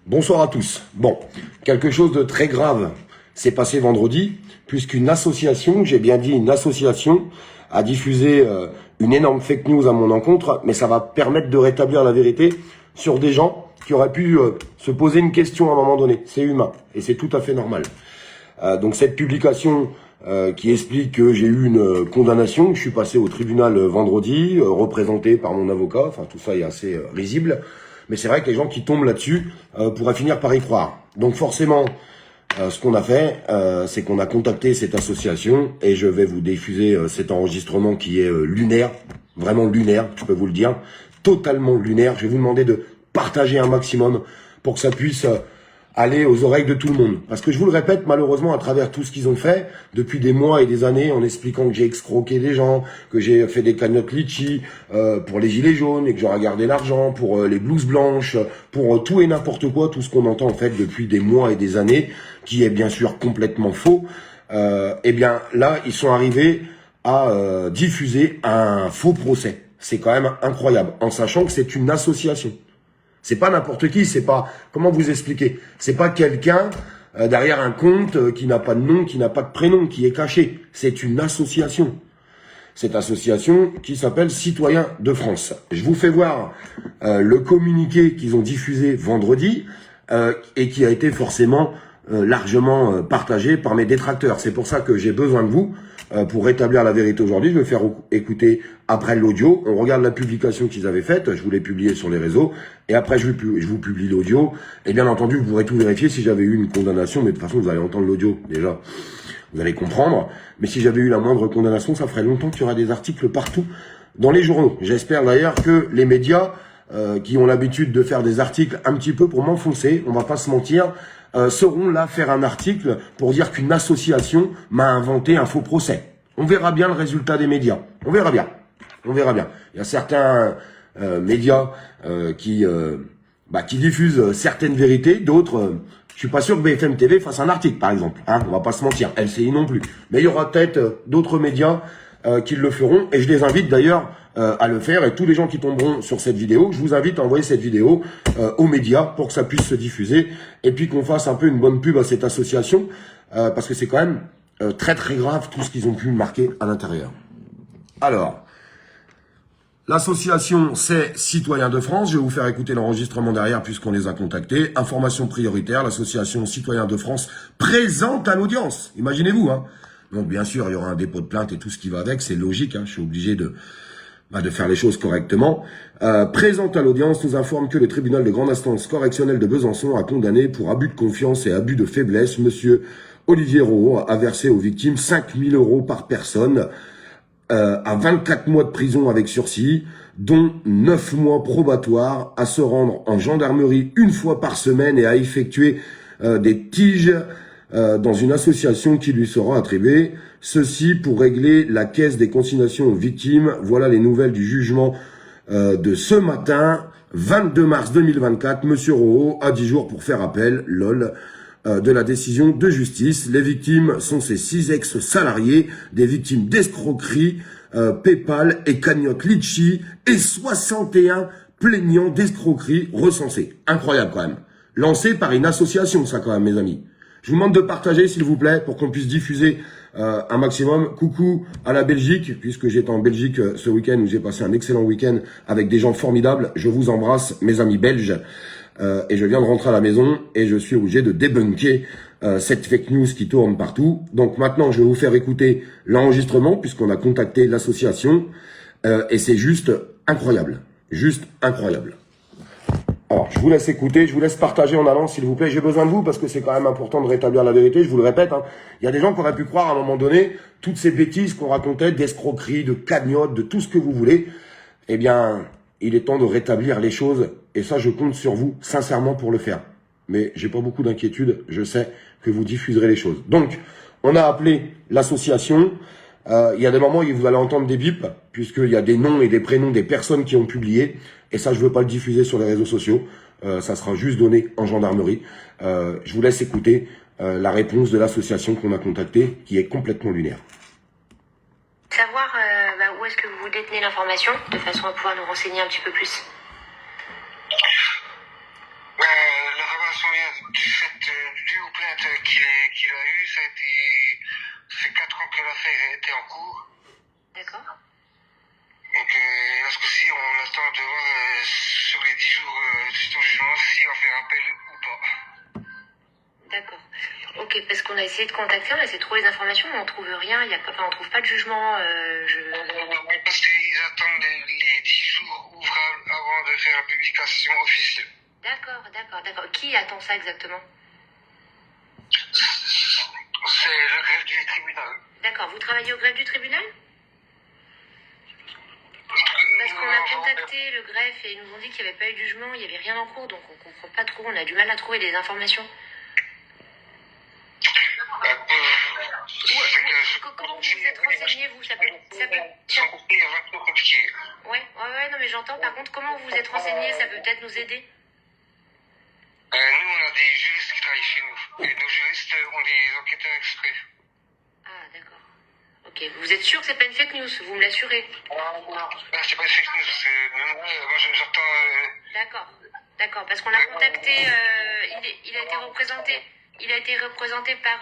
Bonsoir à tous. Bon, quelque chose de très grave s'est passé vendredi, puisqu'une association, j'ai bien dit une association, a diffusé une énorme fake news à mon encontre, mais ça va permettre de rétablir la vérité sur des gens qui auraient pu se poser une question à un moment donné. C'est humain, et c'est tout à fait normal. Donc cette publication qui explique que j'ai eu une condamnation, que je suis passé au tribunal vendredi, représenté par mon avocat, enfin tout ça est assez risible. Mais c'est vrai que les gens qui tombent là-dessus pourraient finir par y croire. Donc forcément, ce qu'on a fait, c'est qu'on a contacté cette association et je vais vous diffuser cet enregistrement qui est lunaire, vraiment lunaire, je peux vous le dire, totalement lunaire. Je vais vous demander de partager un maximum pour que ça puisse aller aux oreilles de tout le monde. Parce que je vous le répète, malheureusement, à travers tout ce qu'ils ont fait, depuis des mois et des années, en expliquant que j'ai escroqué des gens, que j'ai fait des cagnottes litchi pour les gilets jaunes et que j'aurais gardé l'argent pour les blouses blanches, pour tout et n'importe quoi, tout ce qu'on entend en fait depuis des mois et des années, qui est bien sûr complètement faux, eh bien là, ils sont arrivés à diffuser un faux procès. C'est quand même incroyable, en sachant que c'est une association. C'est pas n'importe qui, c'est pas, comment vous expliquer, c'est pas quelqu'un derrière un compte qui n'a pas de nom, qui n'a pas de prénom, qui est caché. C'est une association. Cette association qui s'appelle Citoyens de France. Je vous fais voir le communiqué qu'ils ont diffusé vendredi et qui a été forcément largement partagé par mes détracteurs. C'est pour ça que j'ai besoin de vous pour rétablir la vérité aujourd'hui. Je vais faire écouter après l'audio. On regarde la publication qu'ils avaient faite. Je vous l'ai publiée sur les réseaux. Et après, je vous publie l'audio. Et bien entendu, vous pourrez tout vérifier si j'avais eu une condamnation. Mais de toute façon, vous allez entendre l'audio déjà. Vous allez comprendre. Mais si j'avais eu la moindre condamnation, ça ferait longtemps qu'il y aura des articles partout dans les journaux. J'espère d'ailleurs que les médias qui ont l'habitude de faire des articles un petit peu pour m'enfoncer, on va pas se mentir, seront là faire un article pour dire qu'une association m'a inventé un faux procès. On verra bien le résultat des médias. On verra bien. On verra bien. Il y a certains médias qui diffusent certaines vérités, d'autres... je suis pas sûr que BFM TV fasse un article, par exemple. Hein, on va pas se mentir. LCI non plus. Mais il y aura peut-être d'autres médias qui le feront. Et je les invite d'ailleurs à le faire. Et tous les gens qui tomberont sur cette vidéo, je vous invite à envoyer cette vidéo aux médias pour que ça puisse se diffuser. Et puis qu'on fasse un peu une bonne pub à cette association. Parce que c'est quand même très très grave tout ce qu'ils ont pu marquer à l'intérieur. Alors... l'association, c'est Citoyens de France. Je vais vous faire écouter l'enregistrement derrière puisqu'on les a contactés. Information prioritaire, l'association Citoyens de France présente à l'audience. Imaginez-vous, hein. Donc, bien sûr, il y aura un dépôt de plainte et tout ce qui va avec. C'est logique, hein. Je suis obligé de faire les choses correctement. Présente à l'audience, nous informe que le tribunal de grande instance correctionnelle de Besançon a condamné pour abus de confiance et abus de faiblesse monsieur Olivier Rohaut a versé aux victimes 5 000 € par personne, à 24 mois de prison avec sursis, dont 9 mois probatoires, à se rendre en gendarmerie une fois par semaine et à effectuer des tiges dans une association qui lui sera attribuée. Ceci pour régler la caisse des consignations aux victimes. Voilà les nouvelles du jugement de ce matin, 22 mars 2024. Monsieur Rohaut a 10 jours pour faire appel, lol, de la décision de justice. Les victimes sont ces 6 ex-salariés, des victimes d'escroquerie, PayPal et cagnotte litchi, et 61 plaignants d'escroquerie recensés. Incroyable quand même. Lancé par une association, ça quand même, mes amis. Je vous demande de partager, s'il vous plaît, pour qu'on puisse diffuser un maximum. Coucou à la Belgique, puisque j'étais en Belgique ce week-end, où j'ai passé un excellent week-end avec des gens formidables. Je vous embrasse, mes amis belges. Et je viens de rentrer à la maison et je suis obligé de débunker cette fake news qui tourne partout. Donc maintenant, je vais vous faire écouter l'enregistrement puisqu'on a contacté l'association et c'est juste incroyable. Juste incroyable. Alors, je vous laisse écouter, je vous laisse partager en allant, s'il vous plaît. J'ai besoin de vous parce que c'est quand même important de rétablir la vérité. Je vous le répète, hein. Il y a des gens qui auraient pu croire à un moment donné toutes ces bêtises qu'on racontait, d'escroquerie, de cagnotte, de tout ce que vous voulez. Eh bien, il est temps de rétablir les choses. Et ça, je compte sur vous, sincèrement, pour le faire. Mais j'ai pas beaucoup d'inquiétude. Je sais que vous diffuserez les choses. Donc, on a appelé l'association. Il y a des moments où vous allez entendre des bips, puisqu'il y a des noms et des prénoms des personnes qui ont publié. Et ça, je veux pas le diffuser sur les réseaux sociaux. Ça sera juste donné en gendarmerie. Je vous laisse écouter la réponse de l'association qu'on a contactée, qui est complètement lunaire. Savoir où est-ce que vous détenez l'information, de façon à pouvoir nous renseigner un petit peu plus. L'information du fait du plainte qu'il a eu, ça fait 4 ans que l'affaire était en cours. D'accord. Donc là, ce coup-ci, on attend de voir sur les 10 jours de son jugement si on fait rappel ou pas. D'accord. Ok, parce qu'on a essayé de contacter, on a essayé de trouver des informations, mais on trouve rien, on trouve pas de jugement. Parce qu'ils attendent les 10 jours ouvrables avant de faire la publication officielle. D'accord. Qui attend ça exactement? C'est le greffe du tribunal. D'accord, vous travaillez au greffe du tribunal? Parce qu'on a contacté le greffe et ils nous ont dit qu'il n'y avait pas eu de jugement, il n'y avait rien en cours, donc on comprend pas trop, on a du mal à trouver des informations. Comment vous vous êtes renseigné, vous? Ça peut... Ouais, non mais j'entends, par contre, comment vous vous êtes renseigné, ça peut peut-être nous aider? Nous, on a des juristes qui travaillent chez nous. Et nos juristes ont des enquêteurs exprès. Ah, d'accord. Ok, vous êtes sûr que c'est pas une fake news, vous me l'assurez? C'est pas une fake news, moi j'entends... D'accord, parce qu'on a contacté, il a été représenté par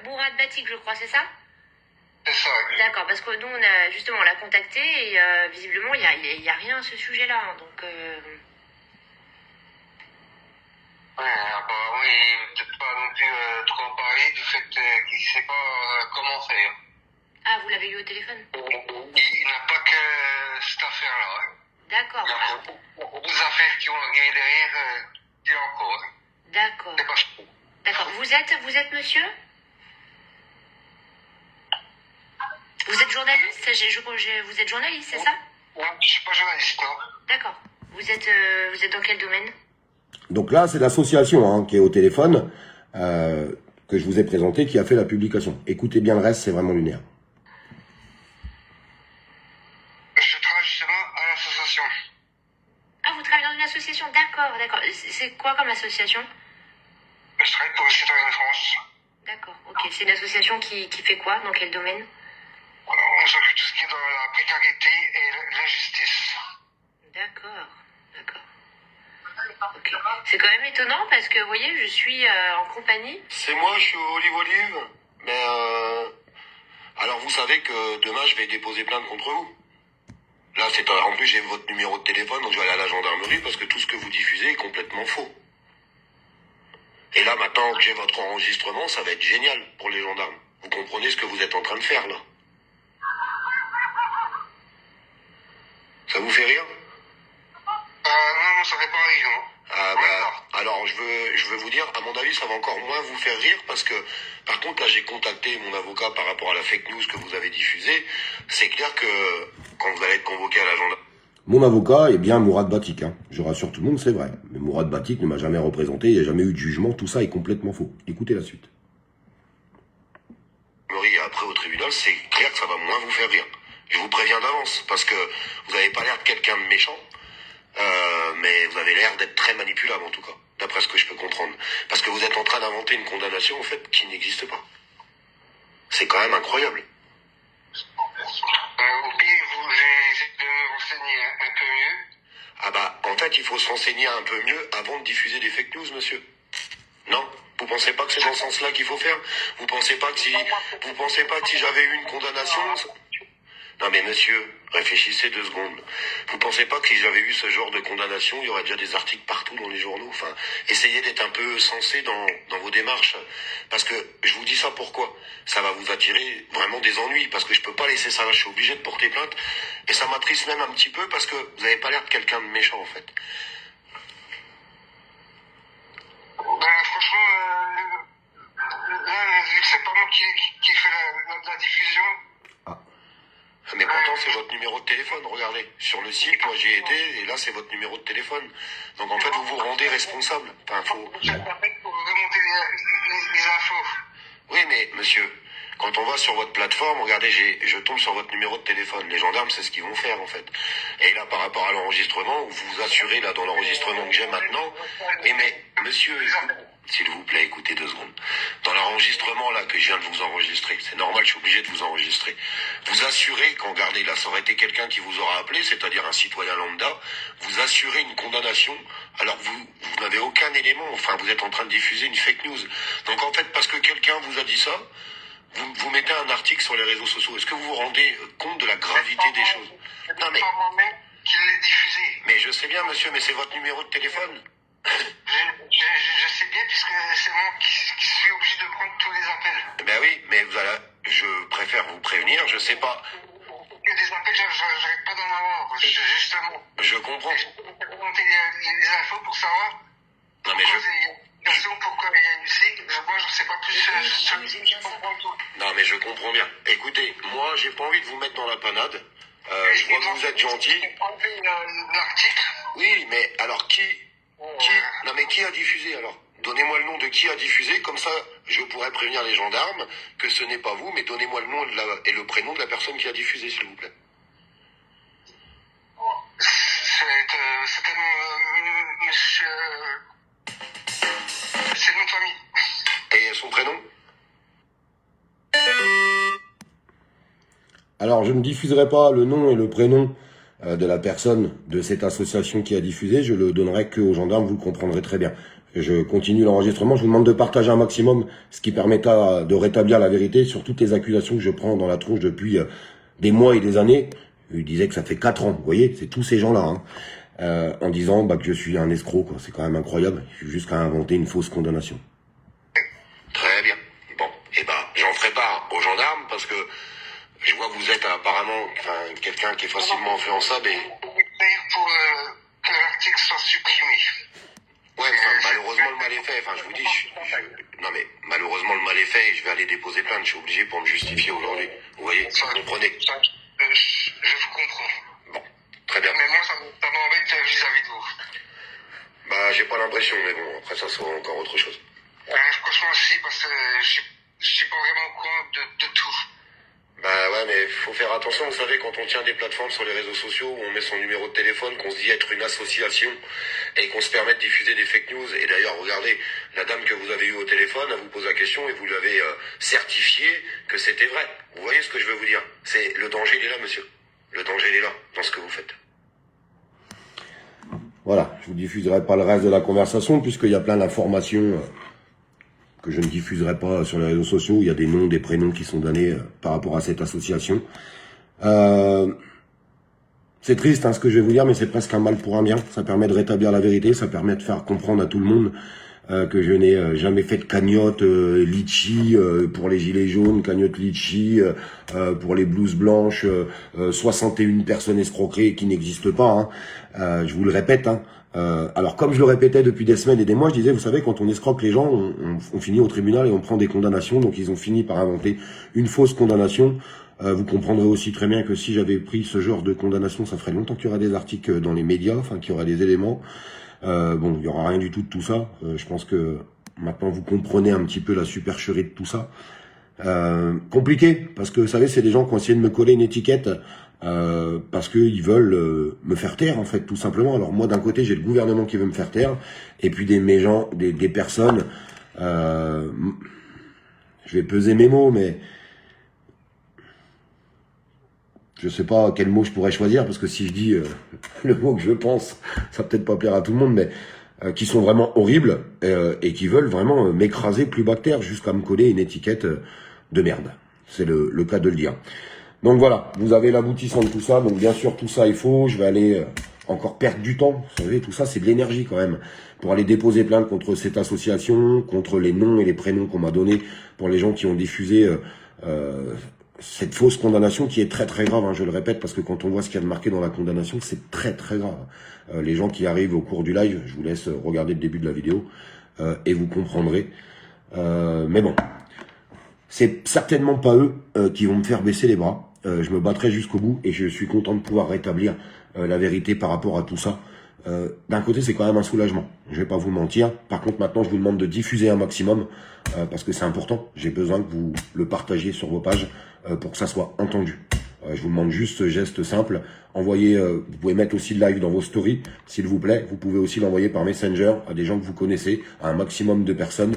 Mourad Batik, je crois, c'est ça? C'est ça, oui. D'accord, parce que nous, on l'a contacté et visiblement, il y a rien à ce sujet-là, hein, donc... Ouais, apparemment, il ne peut-être pas non plus trop en parler du fait qu'il ne sait pas comment faire. Ah, vous l'avez eu au téléphone? Il n'a pas que cette affaire-là. Hein. D'accord. Il y a beaucoup d'affaires qui ont arrivé derrière, qui en cours. D'accord. D'accord. Vous êtes monsieur? Vous êtes journaliste? Vous êtes journaliste, c'est ça? Ouais, je suis pas journaliste, non. D'accord. Vous êtes dans quel domaine? Donc là, c'est l'association hein, qui est au téléphone, que je vous ai présenté, qui a fait la publication. Écoutez bien le reste, c'est vraiment lunaire. Je travaille justement à l'association. Ah, vous travaillez dans une association? D'accord. C'est quoi comme association? Je travaille pour le Citoyen de France. D'accord, ok. C'est une association qui fait quoi? Dans quel domaine? On s'occupe de tout ce qui est dans la précarité et l'injustice. D'accord. Ok. C'est quand même étonnant parce que, vous voyez, je suis en compagnie. C'est moi, je suis Olive. Mais alors vous savez que demain je vais déposer plainte contre vous. Là, en plus j'ai votre numéro de téléphone, donc je vais aller à la gendarmerie parce que tout ce que vous diffusez est complètement faux. Et là, maintenant que j'ai votre enregistrement, ça va être génial pour les gendarmes. Vous comprenez ce que vous êtes en train de faire là? Ça vous fait rire? Non, ça fait pas rire, non. Ah bah, alors je veux vous dire, à mon avis, ça va encore moins vous faire rire parce que, par contre, là, j'ai contacté mon avocat par rapport à la fake news que vous avez diffusée. C'est clair que quand vous allez être convoqué à la gendarmerie... Mon avocat est bien Mourad Batik. Hein. Je rassure tout le monde, c'est vrai. Mais Mourad Batik ne m'a jamais représenté, il n'y a jamais eu de jugement, tout ça est complètement faux. Écoutez la suite. Et après au tribunal, c'est clair que ça va moins vous faire rire. Je vous préviens d'avance, parce que vous n'avez pas l'air de quelqu'un de méchant. Mais vous avez l'air d'être très manipulable en tout cas, d'après ce que je peux comprendre. Parce que vous êtes en train d'inventer une condamnation en fait qui n'existe pas. C'est quand même incroyable. Au pire, j'ai essayé de me renseigner un peu mieux. Ah bah, en fait, il faut se renseigner un peu mieux avant de diffuser des fake news, monsieur. Non? Vous pensez pas que c'est dans ce sens-là qu'il faut faire? Vous pensez pas que si j'avais eu une condamnation... Non mais monsieur, réfléchissez 2 secondes. Vous pensez pas que si j'avais eu ce genre de condamnation, il y aurait déjà des articles partout dans les journaux? Enfin, essayez d'être un peu sensé dans vos démarches. Parce que, je vous dis ça pourquoi? Ça va vous attirer vraiment des ennuis, parce que je peux pas laisser ça là, je suis obligé de porter plainte. Et ça m'attriste même un petit peu, parce que vous avez pas l'air de quelqu'un de méchant en fait. Franchement, c'est pas moi qui fait la diffusion. Mais pourtant, c'est votre numéro de téléphone, regardez. Sur le site, moi j'y ai été, et là c'est votre numéro de téléphone. Donc en fait, vous vous rendez responsable. Enfin, Ça permet pour remonter les infos. Oui, mais monsieur, quand on va sur votre plateforme, regardez, je tombe sur votre numéro de téléphone. Les gendarmes, c'est ce qu'ils vont faire en fait. Et là, par rapport à l'enregistrement, vous vous assurez là dans l'enregistrement que j'ai maintenant. Et mais Monsieur, s'il vous plaît, écoutez 2 secondes. Dans l'enregistrement là que je viens de vous enregistrer, c'est normal, je suis obligé de vous enregistrer. Vous assurez qu'en regardez là, ça aurait été quelqu'un qui vous aura appelé, c'est-à-dire un citoyen lambda, vous assurez une condamnation alors que vous n'avez aucun élément, enfin vous êtes en train de diffuser une fake news. Donc en fait, parce que quelqu'un vous a dit ça, vous mettez un article sur les réseaux sociaux. Est-ce que vous vous rendez compte de la gravité des choses? Non mais... Qui l'ait diffusé. Mais je sais bien monsieur, mais c'est votre numéro de téléphone. Je sais bien puisque c'est moi qui suis obligé de prendre tous les appels. Ben oui, mais je préfère vous prévenir, je sais pas. Des appels, j'arrête pas d'en avoir, justement. Je comprends. Je peux remonter les infos pour savoir. Non mais Pourquoi il y a eu ci. Moi, je sais pas plus. Je comprends tout. Non mais je comprends bien. Écoutez, moi j'ai pas envie de vous mettre dans la panade. Je vois que vous êtes gentil. L'article. Oui, mais alors qui non mais qui a diffusé alors? Donnez-moi le nom de qui a diffusé, comme ça je pourrais prévenir les gendarmes que ce n'est pas vous, mais donnez-moi le nom et le prénom de la personne qui a diffusé, s'il vous plaît. C'est monsieur... C'est le nom de famille. Et son prénom? Alors, je ne diffuserai pas le nom et le prénom de la personne de cette association qui a diffusé. Je le donnerai qu'aux gendarmes, vous le comprendrez très bien. Je continue l'enregistrement. Je vous demande de partager un maximum, ce qui permettra de rétablir la vérité sur toutes les accusations que je prends dans la tronche depuis des mois et des années. Il disait que ça fait 4 ans, vous voyez, c'est tous ces gens-là, en disant que je suis un escroc, quoi. C'est quand même incroyable. Je suis juste qu'à inventer une fausse condamnation. Très bien. Bon, et j'en ferai part aux gendarmes parce que je vois que vous êtes apparemment quelqu'un qui est facilement influençable et... Pour que l'article soit supprimé. Ouais, malheureusement le mal est fait, je vous dis, non mais malheureusement le mal est fait et je vais aller déposer plainte, je suis obligé pour me justifier aujourd'hui. Vous voyez, vous comprenez? Je vous comprends. Bon, très bien. Mais moi, ça m'embête vis-à-vis de vous. J'ai pas l'impression, mais bon, après ça sera encore autre chose. Franchement, si, parce que je suis pas vraiment au courant de tout. Ouais, mais faut faire attention, vous savez, quand on tient des plateformes sur les réseaux sociaux, où on met son numéro de téléphone, qu'on se dit être une association, et qu'on se permet de diffuser des fake news, et d'ailleurs, regardez, la dame que vous avez eue au téléphone, elle vous pose la question, et vous lui avez certifié que c'était vrai. Vous voyez ce que je veux vous dire? Le danger, il est là, monsieur. Le danger, il est là, dans ce que vous faites. Voilà, je vous diffuserai pas le reste de la conversation, puisqu'il y a plein d'informations que je ne diffuserai pas sur les réseaux sociaux. Il y a des noms, des prénoms qui sont donnés par rapport à cette association. C'est triste ce que je vais vous dire, mais c'est presque un mal pour un bien. Ça permet de rétablir la vérité, ça permet de faire comprendre à tout le monde que je n'ai jamais fait de cagnotte litchi pour les gilets jaunes, cagnotte litchi pour les blouses blanches, 61 personnes escroquées qui n'existent pas. Je vous le répète. Alors comme je le répétais depuis des semaines et des mois, je disais, vous savez, quand on escroque les gens, on finit au tribunal et on prend des condamnations. Donc ils ont fini par inventer une fausse condamnation. Vous comprendrez aussi très bien que si j'avais pris ce genre de condamnation, ça ferait longtemps qu'il y aurait des articles dans les médias, qu'il y aurait des éléments. Bon, il y aura rien du tout de tout ça. Je pense que maintenant vous comprenez un petit peu la supercherie de tout ça. Compliqué, parce que vous savez, c'est des gens qui ont essayé de me coller une étiquette parce qu'ils veulent me faire taire, en fait, tout simplement. Alors moi, d'un côté, j'ai le gouvernement qui veut me faire taire, et puis des personnes, je vais peser mes mots, mais je sais pas quel mot je pourrais choisir, parce que si je dis le mot que je pense, ça va peut-être pas plaire à tout le monde, mais qui sont vraiment horribles et qui veulent vraiment m'écraser plus bas que terre jusqu'à me coller une étiquette de merde. C'est le cas de le dire. Donc voilà, vous avez l'aboutissant de tout ça. Donc bien sûr, tout ça est faux. Je vais aller encore perdre du temps. Vous savez, tout ça, c'est de l'énergie quand même. Pour aller déposer plainte contre cette association, contre les noms et les prénoms qu'on m'a donnés pour les gens qui ont diffusé cette fausse condamnation qui est très très grave, je le répète, parce que quand on voit ce qu'il y a de marqué dans la condamnation, c'est très très grave. Les gens qui arrivent au cours du live, je vous laisse regarder le début de la vidéo et vous comprendrez. Mais bon, c'est certainement pas eux qui vont me faire baisser les bras. Je me battrai jusqu'au bout et je suis content de pouvoir rétablir la vérité par rapport à tout ça. D'un côté, c'est quand même un soulagement. Je vais pas vous mentir. Par contre, maintenant, je vous demande de diffuser un maximum parce que c'est important. J'ai besoin que vous le partagiez sur vos pages pour que ça soit entendu. Je vous demande juste ce geste simple. Envoyez, vous pouvez mettre aussi le live dans vos stories, s'il vous plaît. Vous pouvez aussi l'envoyer par Messenger à des gens que vous connaissez, à un maximum de personnes,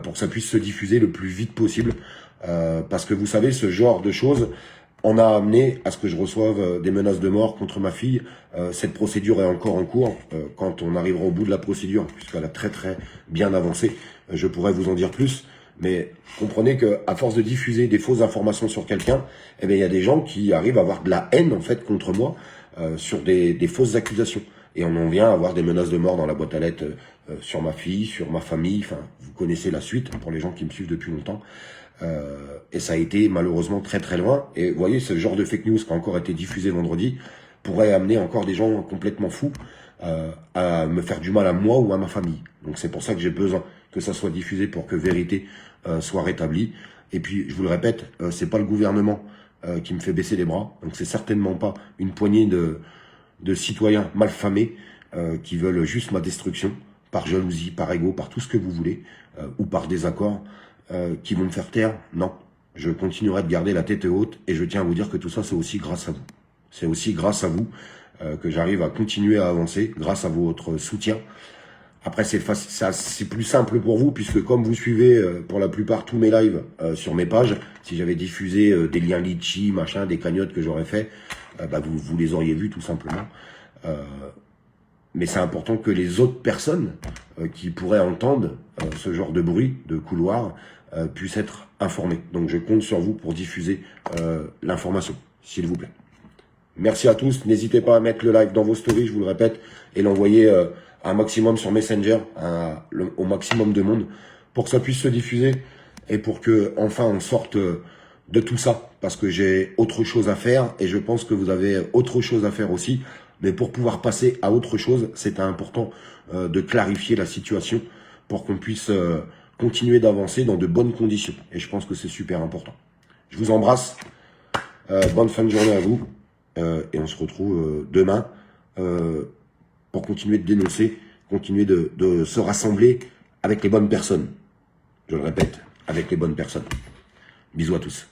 pour que ça puisse se diffuser le plus vite possible. Parce que vous savez, ce genre de choses on a amené à ce que je reçoive des menaces de mort contre ma fille. Cette procédure est encore en cours. Quand on arrivera au bout de la procédure, puisqu'elle a très bien avancé, je pourrais vous en dire plus. Mais comprenez que à force de diffuser des fausses informations sur quelqu'un, eh bien il y a des gens qui arrivent à avoir de la haine en fait contre moi sur des fausses accusations. Et on en vient à avoir des menaces de mort dans la boîte à lettres sur ma fille, sur ma famille. Enfin, vous connaissez la suite pour les gens qui me suivent depuis longtemps. Et ça a été malheureusement très loin. Et vous voyez, ce genre de fake news qui a encore été diffusé vendredi pourrait amener encore des gens complètement fous à me faire du mal à moi ou à ma famille. Donc c'est pour ça que j'ai besoin que ça soit diffusé pour que vérité soit rétablie. Et puis je vous le répète, c'est pas le gouvernement qui me fait baisser les bras. Donc c'est certainement pas une poignée de citoyens malfamés qui veulent juste ma destruction par jalousie, par ego, par tout ce que vous voulez, ou par désaccord. Qui vont me faire taire, non. Je continuerai de garder la tête haute et je tiens à vous dire que tout ça, c'est aussi grâce à vous. C'est aussi grâce à vous que j'arrive à continuer à avancer, grâce à votre soutien. Après, c'est plus simple pour vous, puisque comme vous suivez pour la plupart tous mes lives sur mes pages, si j'avais diffusé des liens litchi, machin, des cagnottes que j'aurais fait, vous les auriez vus tout simplement. Mais c'est important que les autres personnes qui pourraient entendre ce genre de bruit, de couloir, puissent être informées. Donc je compte sur vous pour diffuser l'information, s'il vous plaît. Merci à tous. N'hésitez pas à mettre le live dans vos stories, je vous le répète, et l'envoyer un maximum sur Messenger, au maximum de monde, pour que ça puisse se diffuser et pour que enfin on sorte de tout ça. Parce que j'ai autre chose à faire et je pense que vous avez autre chose à faire aussi. Mais pour pouvoir passer à autre chose, c'est important de clarifier la situation pour qu'on puisse continuer d'avancer dans de bonnes conditions. Et je pense que c'est super important. Je vous embrasse. Bonne fin de journée à vous. Et on se retrouve demain pour continuer de dénoncer, continuer de se rassembler avec les bonnes personnes. Je le répète, avec les bonnes personnes. Bisous à tous.